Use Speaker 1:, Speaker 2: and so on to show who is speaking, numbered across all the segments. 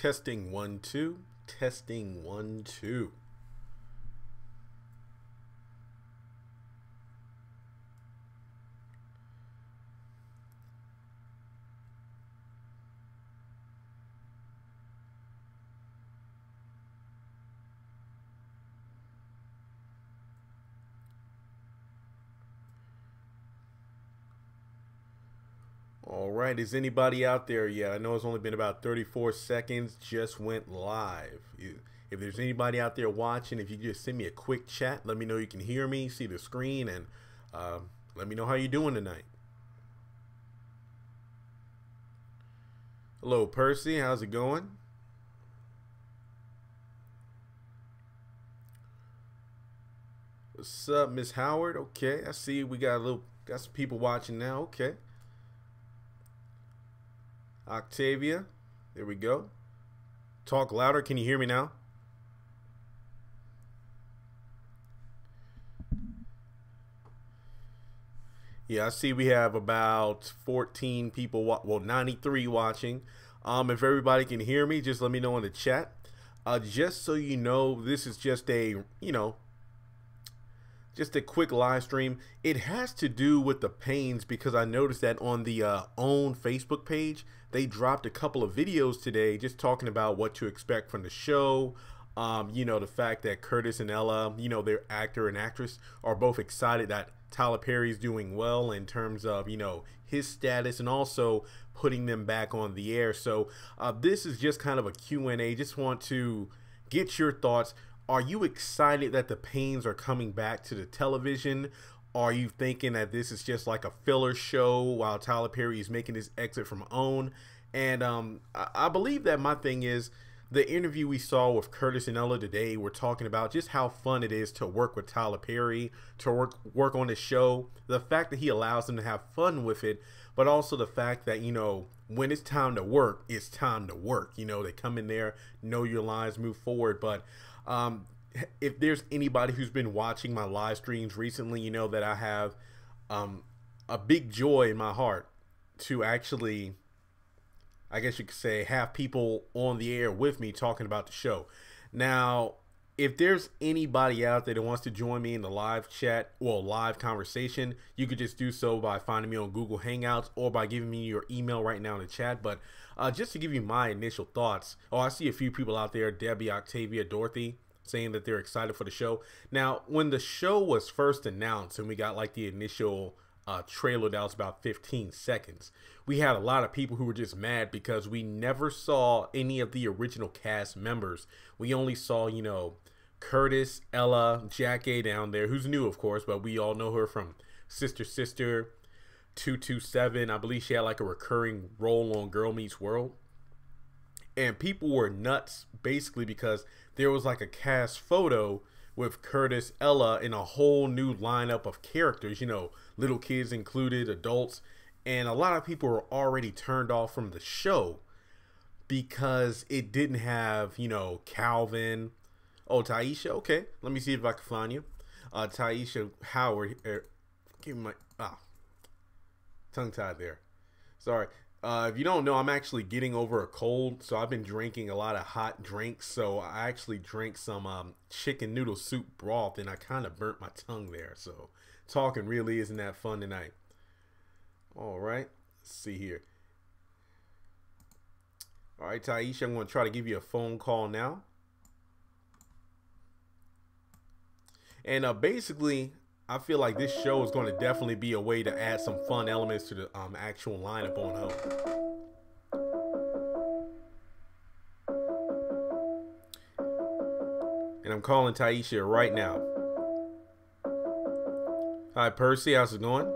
Speaker 1: Testing 1 2. Testing 1 2. All right, is anybody out there yet? I know it's only been about 34 seconds, just went live. If there's anybody out there watching, if you just send me a quick chat, let me know you can hear me, see the screen, and let me know how you're doing tonight. Hello, Percy, how's it going? What's up, Miss Howard? Okay, I see we got some people watching now. Okay. Octavia, there we go. Talk louder. Can you hear me now? Yeah, I see we have about 14 people, well, 93 watching. If everybody can hear me, just let me know in the chat. Just so you know, this is just a, just a quick live stream. It has to do with the Paynes because I noticed that on the own Facebook page, they dropped a couple of videos today just talking about what to expect from the show. The fact that Curtis and Ella, their actor and actress, are both excited that Tyler Perry's doing well in terms of, his status and also putting them back on the air. So this is just kind of a Q&A. Just want to get your thoughts. Are you excited that the Paynes are coming back to the television? Are you thinking that this is just like a filler show while Tyler Perry is making his exit from OWN? And I believe that my thing is the interview we saw with Curtis and Ella today, we're talking about just how fun it is to work with Tyler Perry, to work on the show, the fact that he allows them to have fun with it, but also the fact that, when it's time to work, it's time to work. They come in there, know your lines, move forward. But if there's anybody who's been watching my live streams recently, you know that I have a big joy in my heart to actually, I guess you could say, have people on the air with me talking about the show. Now, if there's anybody out there that wants to join me in the live chat or live conversation, you could just do so by finding me on Google Hangouts or by giving me your email right now in the chat. But just to give you my initial thoughts, I see a few people out there, Debbie, Octavia, Dorothy, saying that they're excited for the show. Now, when the show was first announced and we got like the initial trailer that was about 15 seconds, we had a lot of people who were just mad because we never saw any of the original cast members. We only saw, Curtis, Ella, Jackie down there, who's new, of course, but we all know her from Sister 227. I believe she had like a recurring role on Girl Meets World. And people were nuts basically because there was like a cast photo with Curtis, Ella, and a whole new lineup of characters, little kids included, adults. And a lot of people were already turned off from the show because it didn't have, Calvin. Oh, Taisha. Okay, let me see if I can find you. Taisha Howard. Give me my tongue tied there. Sorry. If you don't know, I'm actually getting over a cold, so I've been drinking a lot of hot drinks. So I actually drank some chicken noodle soup broth, and I kind of burnt my tongue there. So talking really isn't that fun tonight. All right, let's see here. All right, Taisha, I'm going to try to give you a phone call now. And basically, I feel like this show is going to definitely be a way to add some fun elements to the actual lineup on OWN. And I'm calling Taisha right now. Hi, Percy. How's it going?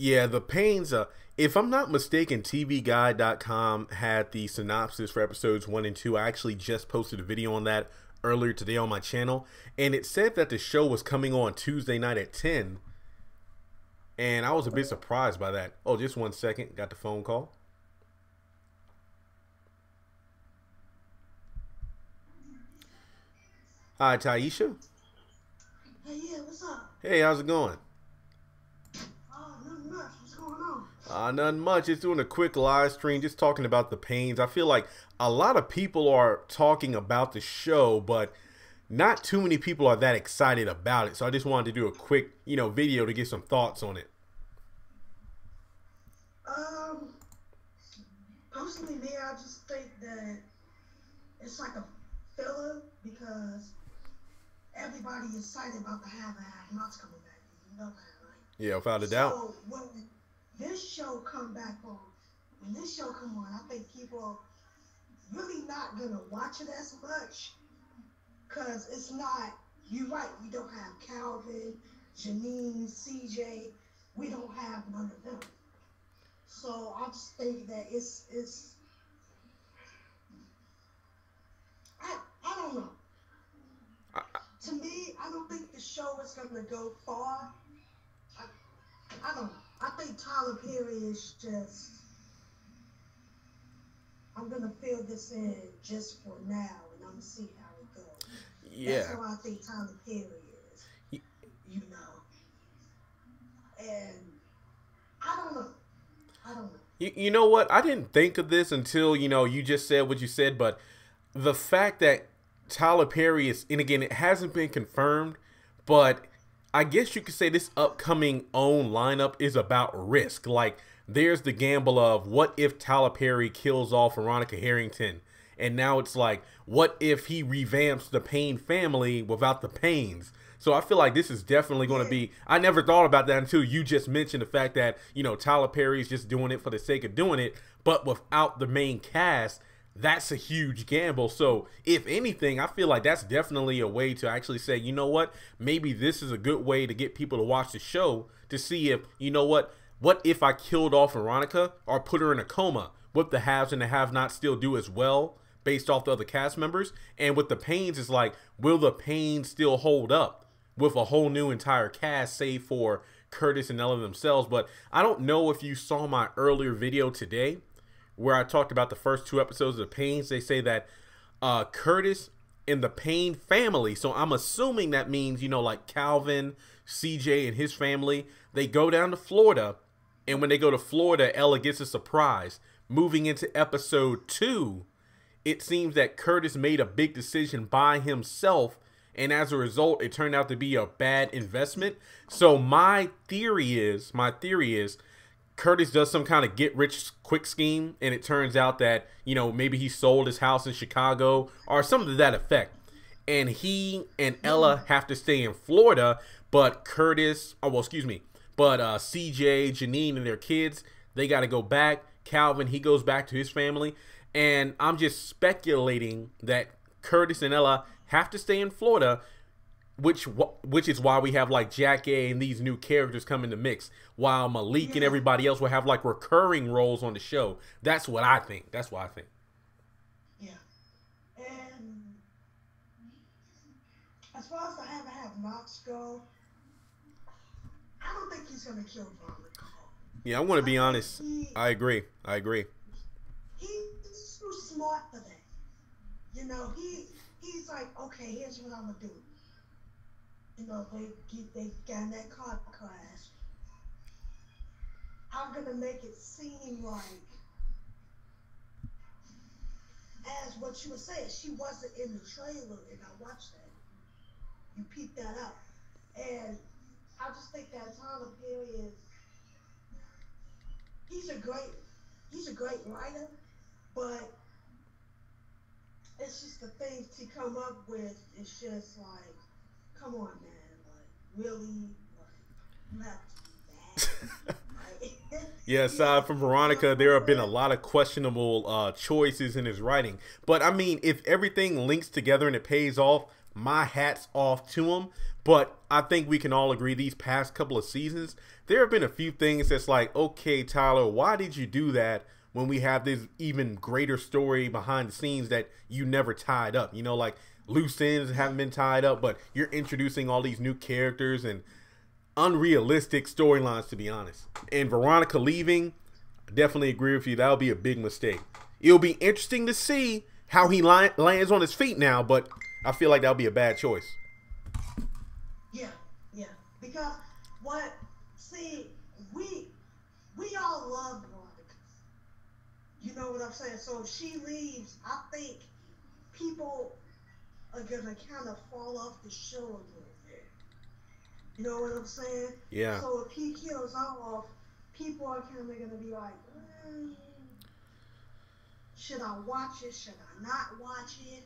Speaker 1: Yeah, the Paynes, if I'm not mistaken, TVGuide.com had the synopsis for episodes 1 and 2. I actually just posted a video on that earlier today on my channel, and it said that the show was coming on Tuesday night at 10, and I was a bit surprised by that. Oh, just 1 second. Got the phone call. Hi, Taisha.
Speaker 2: Hey, yeah, what's up?
Speaker 1: Hey, how's it going?
Speaker 2: Nothing much. What's going on?
Speaker 1: Nothing much. Just doing a quick live stream, just talking about the Paynes. I feel like a lot of people are talking about the show, but not too many people are that excited about it. So I just wanted to do a quick, video to get some thoughts on it.
Speaker 2: Personally, me, I just think that it's like a filler because everybody is excited about the Have and Have Nots coming back. You know that, right?
Speaker 1: Yeah, without a doubt.
Speaker 2: So when this show come on, I think people really not gonna watch it as much because it's not. You're right. We don't have Calvin, Janine, CJ. We don't have none of them. So I just think that it's. I don't know. To me, I don't think the show is going to go far. I don't know. I think Tyler Perry is just. I'm going to fill this in just for now, and I'm going to see how it goes.
Speaker 1: Yeah.
Speaker 2: That's how I think Tyler Perry is. You know. And I don't know.
Speaker 1: You know what? I didn't think of this until, you just said what you said, but the fact that Tyler Perry is, and again, it hasn't been confirmed, but I guess you could say this upcoming OWN lineup is about risk. Like, there's the gamble of what if Tyler Perry kills off Veronica Harrington? And now it's like, what if he revamps the Payne family without the Paynes? So I feel like this is definitely going to be, I never thought about that until you just mentioned the fact that, Tyler Perry's just doing it for the sake of doing it, but without the main cast, that's a huge gamble. So if anything, I feel like that's definitely a way to actually say, you know what, maybe this is a good way to get people to watch the show to see if, what if I killed off Veronica or put her in a coma? What the haves and the have-nots still do as well based off the other cast members? And with the Paynes, it's like, will the Paynes still hold up with a whole new entire cast, save for Curtis and Ella themselves? But I don't know if you saw my earlier video today where I talked about the first 2 episodes of the Paynes. They say that Curtis and the Payne family, so I'm assuming that means, like Calvin, CJ, and his family, they go down to Florida, and when they go to Florida, Ella gets a surprise. Moving into episode 2, it seems that Curtis made a big decision by himself, and as a result, it turned out to be a bad investment. So my theory is Curtis does some kind of get-rich-quick scheme, and it turns out that, maybe he sold his house in Chicago or something to that effect. And he and Ella have to stay in Florida, but CJ, Janine, and their kids, they got to go back. Calvin, he goes back to his family. And I'm just speculating that Curtis and Ella have to stay in Florida, which is why we have like Jack A and these new characters come in the mix, while Malik and everybody else will have like recurring roles on the show. That's what I think. That's what I think.
Speaker 2: Yeah. And as far as the have-nots go, I don't think he's gonna kill Veronica.
Speaker 1: Yeah, I want to be honest. I agree.
Speaker 2: He's too smart for that. He's like, okay, here's what I'm gonna do. They got in that car crash. I'm gonna make it seem like, as what you were saying, she wasn't in the trailer, and I watched that. You peeped that out, and I just think that Tyler Perry he's a great writer, but it's just the things to come up with. It's just like, come on, man, like really, like you have to do that.
Speaker 1: Yeah, aside from Veronica, there have been a lot of questionable choices in his writing. But I mean, if everything links together and it pays off, my hat's off to him. But I think we can all agree these past couple of seasons, there have been a few things that's like, okay, Tyler, why did you do that? when we have this even greater story behind the scenes that you never tied up. You know, like loose ends haven't been tied up, but you're introducing all these new characters and unrealistic storylines, to be honest. And Veronica leaving, I definitely agree with you. That'll be a big mistake. It'll be interesting to see how he lands on his feet now, but I feel like that'll be a bad choice.
Speaker 2: Yeah, yeah. Because what? See, we all love Veronica. You know what I'm saying? So if she leaves, I think people are gonna kind of fall off the show a little bit. You know what I'm saying?
Speaker 1: Yeah.
Speaker 2: So if he kills off, people are kind of gonna be like, should I watch it? Should I not watch it?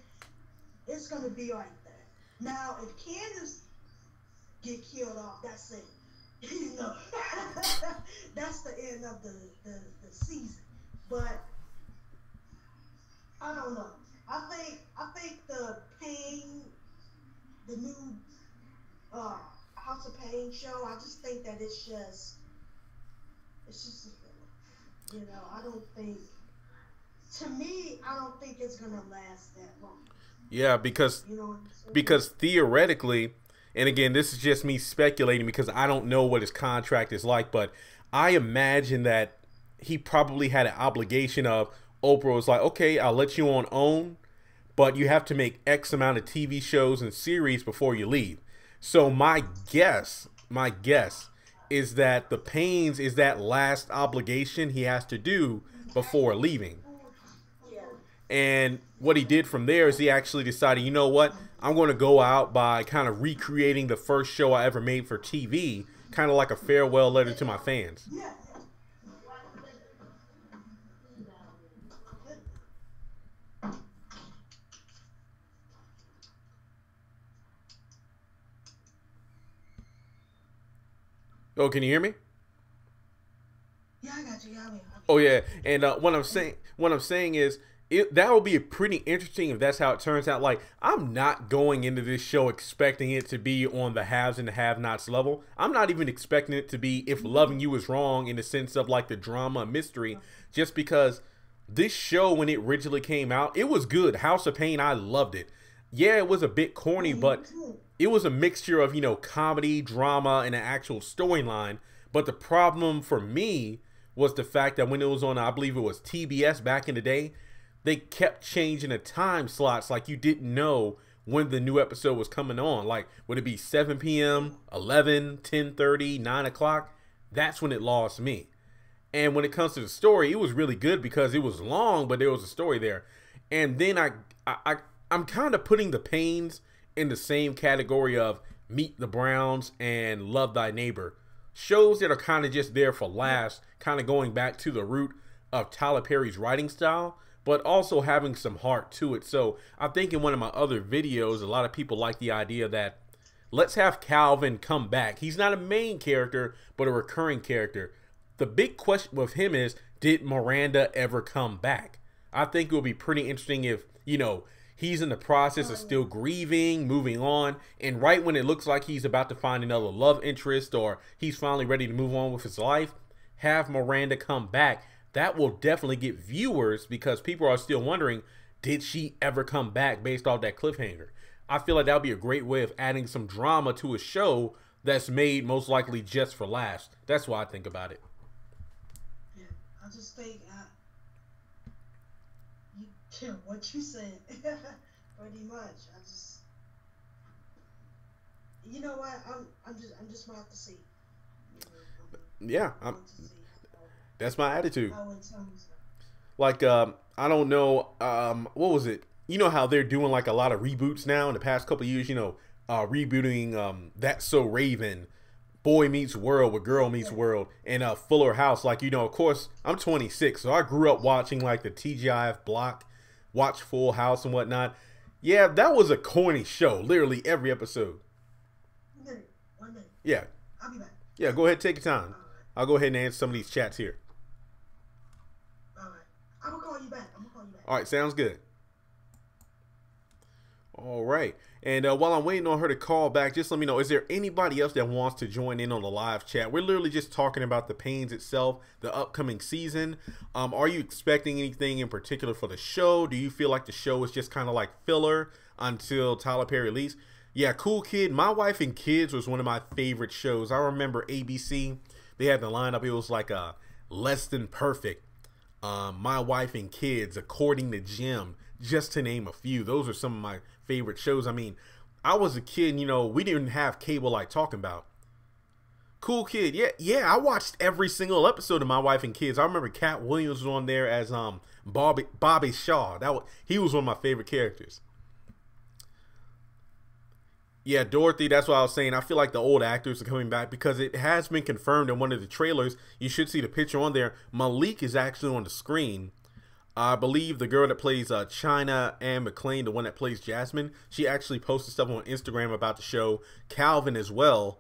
Speaker 2: It's gonna be like that. Now, if Candace get killed off, that's it. You know, that's the end of the season. But I don't know. I think the Payne, the new House of Payne show. I just think that it's just a filler. You know, I don't think. To me, I don't think it's gonna last that long.
Speaker 1: Yeah, because
Speaker 2: you know
Speaker 1: because theoretically, and again, this is just me speculating because I don't know what his contract is like, but I imagine that he probably had an obligation of Oprah was like, okay, I'll let you on OWN, but you have to make X amount of TV shows and series before you leave. So my guess is that the Paynes is that last obligation he has to do before leaving. And what he did from there is he actually decided, you know what, I'm going to go out by kind of recreating the first show I ever made for TV, kind of like a farewell letter to my fans. Oh, can you hear me?
Speaker 2: Yeah, I got you. Yeah,
Speaker 1: Oh yeah, and what I'm saying is that will be pretty interesting if that's how it turns out. Like, I'm not going into this show expecting it to be on the haves and the have-nots level. I'm not even expecting it to be If Loving You Is Wrong in the sense of like the drama mystery, just because this show, when it originally came out, it was good. House of Payne, I loved it. Yeah, it was a bit corny, but it was a mixture of, you know, comedy, drama, and an actual storyline. But the problem for me was the fact that when it was on, I believe it was TBS back in the day, they kept changing the time slots like you didn't know when the new episode was coming on. Like, would it be 7 p.m., 11, 10:30, 9 o'clock? That's when it lost me. And when it comes to the story, it was really good because it was long, but there was a story there. And then I'm kind of putting the Paynes in the same category of Meet the Browns and Love Thy Neighbor. Shows that are kind of just there for laughs, kind of going back to the root of Tyler Perry's writing style, but also having some heart to it. So I think in one of my other videos, a lot of people like the idea that let's have Calvin come back. He's not a main character, but a recurring character. The big question with him is, did Miranda ever come back? I think it would be pretty interesting if, you know, he's in the process of still grieving, moving on, and right when it looks like he's about to find another love interest or he's finally ready to move on with his life, have Miranda come back. That will definitely get viewers because people are still wondering, did she ever come back based off that cliffhanger? I feel like that would be a great way of adding some drama to a show that's made most likely just for laughs. That's why I think about it.
Speaker 2: Yeah, I just think what you said, pretty much. I just, you know what? I'm just gonna have to see.
Speaker 1: Yeah, that's my attitude. Like, I don't know, what was it? You know how they're doing like a lot of reboots now in the past couple of years, you know, rebooting That's So Raven, Boy Meets World with Girl Meets World, and Fuller House. Like, you know, of course, I'm 26, so I grew up watching like the TGIF block, watch Full House and whatnot. Yeah, that was a corny show, literally every episode.
Speaker 2: 1 minute.
Speaker 1: Yeah.
Speaker 2: I'll be back.
Speaker 1: Yeah, go ahead, take your time. I'll go ahead and answer some of these chats here.
Speaker 2: All right. I'm gonna call you back.
Speaker 1: All right, sounds good. All right. And while I'm waiting on her to call back, just let me know, is there anybody else that wants to join in on the live chat? We're literally just talking about the Paynes itself, the upcoming season. Are you expecting anything in particular for the show? Do you feel like the show is just kind of like filler until Tyler Perry leaves? Yeah, Cool Kid. My Wife and Kids was one of my favorite shows. I remember ABC, they had the lineup. It was like a Less Than Perfect, My Wife and Kids, According to Jim, just to name a few. Those are some of my favorite shows. I mean, I was a kid, you know, we didn't have cable like talking about. Cool Kid, yeah, I watched every single episode of My Wife and Kids. I remember Cat Williams was on there as Bobby Shaw. He was one of my favorite characters. Yeah, Dorothy, that's what I was saying. I feel like the old actors are coming back because it has been confirmed in one of the trailers. You should see the picture on there. Malik is actually on the screen. I believe the girl that plays China Ann McClain, the one that plays Jasmine, she actually posted stuff on Instagram about the show. Calvin as well.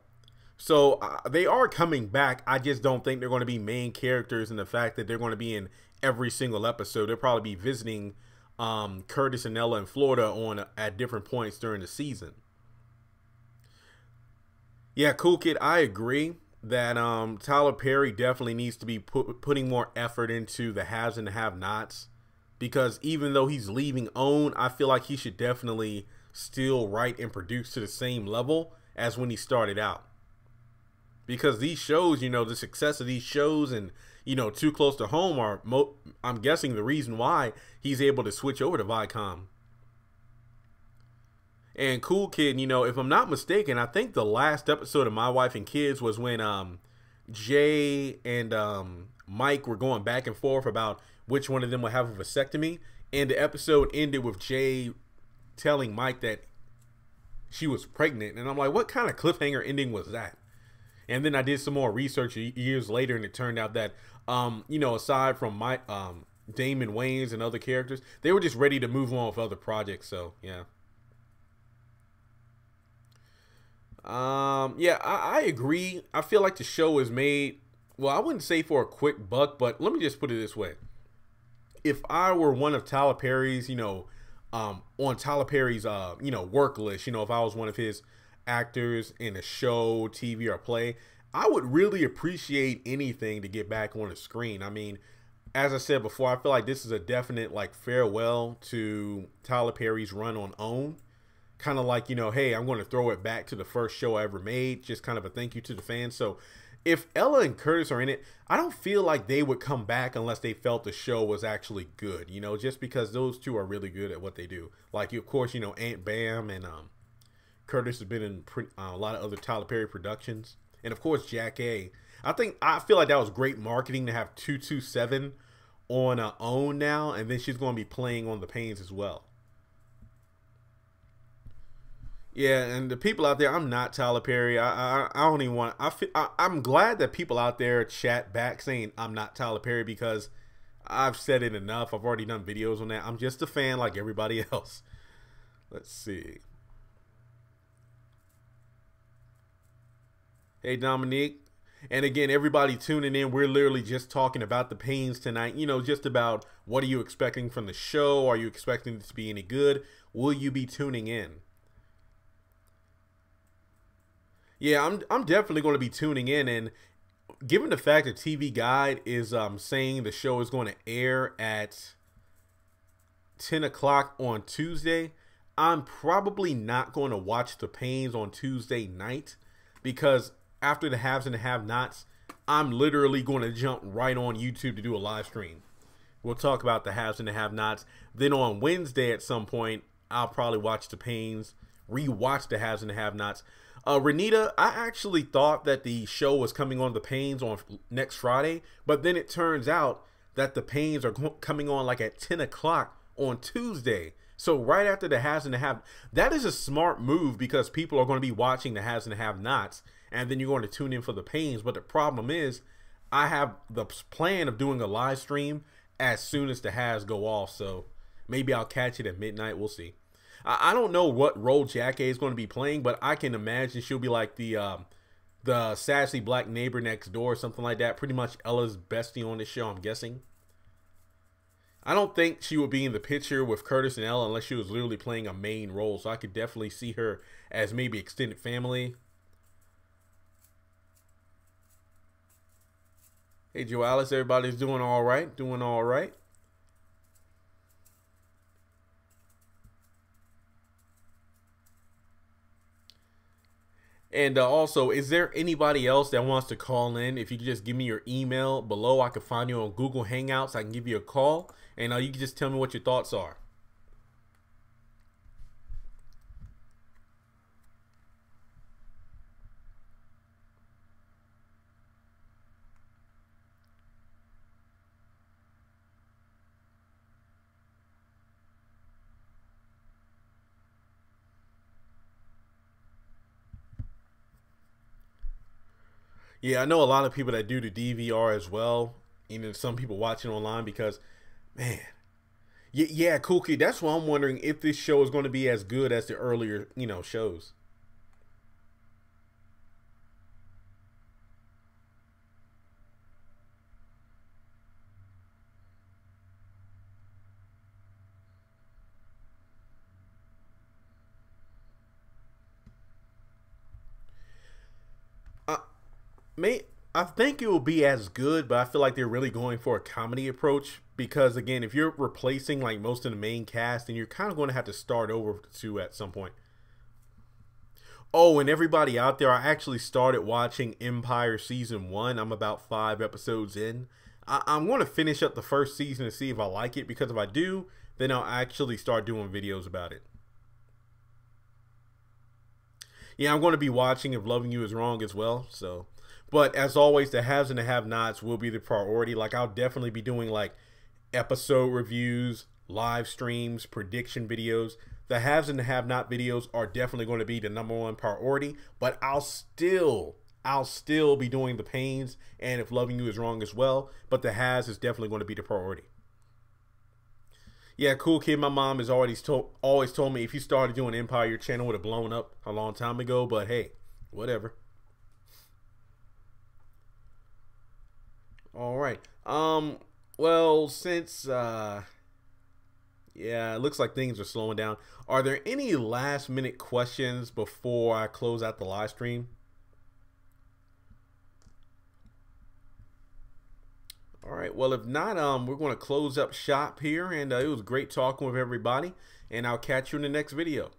Speaker 1: So they are coming back. I just don't think they're going to be main characters in the fact that they're going to be in every single episode. They'll probably be visiting Curtis and Ella in Florida at different points during the season. Yeah, Cool Kid, I agree that Tyler Perry definitely needs to be putting more effort into the haves and the have-nots, because even though he's leaving OWN, I feel like he should definitely still write and produce to the same level as when he started out. Because these shows, you know, the success of these shows and, you know, Too Close to Home are, I'm guessing, the reason why he's able to switch over to Viacom. And Cool Kid, you know, if I'm not mistaken, I think the last episode of My Wife and Kids was when Jay and Mike were going back and forth about which one of them would have a vasectomy. And the episode ended with Jay telling Mike that she was pregnant. And I'm like, what kind of cliffhanger ending was that? And then I did some more research years later, and it turned out that, you know, aside from Damon Wayans and other characters, they were just ready to move on with other projects. So, yeah. Yeah, I agree. I feel like the show is made, well, I wouldn't say for a quick buck, but let me just put it this way. If I were one of Tyler Perry's, you know, on Tyler Perry's, you know, work list, you know, if I was one of his actors in a show, TV, or play, I would really appreciate anything to get back on the screen. I mean, as I said before, I feel like this is a definite, like, farewell to Tyler Perry's run on OWN. Kind of like, you know, hey, I'm going to throw it back to the first show I ever made. Just kind of a thank you to the fans. So if Ella and Curtis are in it, I don't feel like they would come back unless they felt the show was actually good, you know, just because those two are really good at what they do. Like, of course, you know, Aunt Bam and Curtis has been in a lot of other Tyler Perry productions. And, of course, Jack A. I feel like that was great marketing to have 227 on OWN now. And then she's going to be playing on the Paynes as well. Yeah, and the people out there, I'm not Tyler Perry. I don't even want. I'm glad that people out there chat back saying I'm not Tyler Perry, because I've said it enough. I've already done videos on that. I'm just a fan like everybody else. Let's see. Hey, Dominique. And again, everybody tuning in, we're literally just talking about the Paynes tonight. You know, just about what are you expecting from the show? Are you expecting it to be any good? Will you be tuning in? Yeah, I'm definitely going to be tuning in, and given the fact that TV Guide is saying the show is going to air at 10 o'clock on Tuesday, I'm probably not going to watch the Paynes on Tuesday night, because after the haves and the have-nots, I'm literally going to jump right on YouTube to do a live stream. We'll talk about the haves and the have-nots. Then on Wednesday at some point, I'll probably watch the Paynes, rewatch the haves and the have-nots. Renita, I actually thought that the show was coming on the Paynes on next Friday, but then it turns out that the Paynes are coming on like at 10 o'clock on Tuesday. So right after the haves and the have, that is a smart move, because people are going to be watching the haves and the have-nots, and then you're going to tune in for the Paynes. But the problem is, I have the plan of doing a live stream as soon as the haves go off, so maybe I'll catch it at midnight. We'll see. I don't know what role Jack A is going to be playing, but I can imagine she'll be like the sassy black neighbor next door or something like that. Pretty much Ella's bestie on this show, I'm guessing. I don't think she would be in the picture with Curtis and Ella unless she was literally playing a main role. So I could definitely see her as maybe extended family. Hey, Joe Alice, everybody's doing all right. Doing all right. And also, is there anybody else that wants to call in? If you could just give me your email below, I can find you on Google Hangouts. I can give you a call, and you can just tell me what your thoughts are. Yeah, I know a lot of people that do the DVR as well. Even some people watching online because, man, yeah, Cookie. That's why I'm wondering if this show is going to be as good as the earlier, shows. Uh, may I think it will be as good, but I feel like they're really going for a comedy approach because again, if you're replacing like most of the main cast, then you're kind of going to have to start over too at some point. Oh, and everybody out there, I actually started watching Empire season one. I'm about 5 episodes in. I'm going to finish up the first season to see if I like it because if I do, then I'll actually start doing videos about it. Yeah, I'm going to be watching If Loving You Is Wrong as well. So, but as always, the haves and the have-nots will be the priority. Like I'll definitely be doing like episode reviews, live streams, prediction videos. The haves and the have-not videos are definitely going to be the #1 priority. But I'll still be doing the Paynes and If Loving You Is Wrong as well. But the has is definitely going to be the priority. Yeah, cool kid. My mom has always told me if you started doing Empire, your channel would have blown up a long time ago. But hey, whatever. All right. Well, since yeah, it looks like things are slowing down. Are there any last minute questions before I close out the live stream? All right. Well, if not, we're going to close up shop here, and it was great talking with everybody, and I'll catch you in the next video.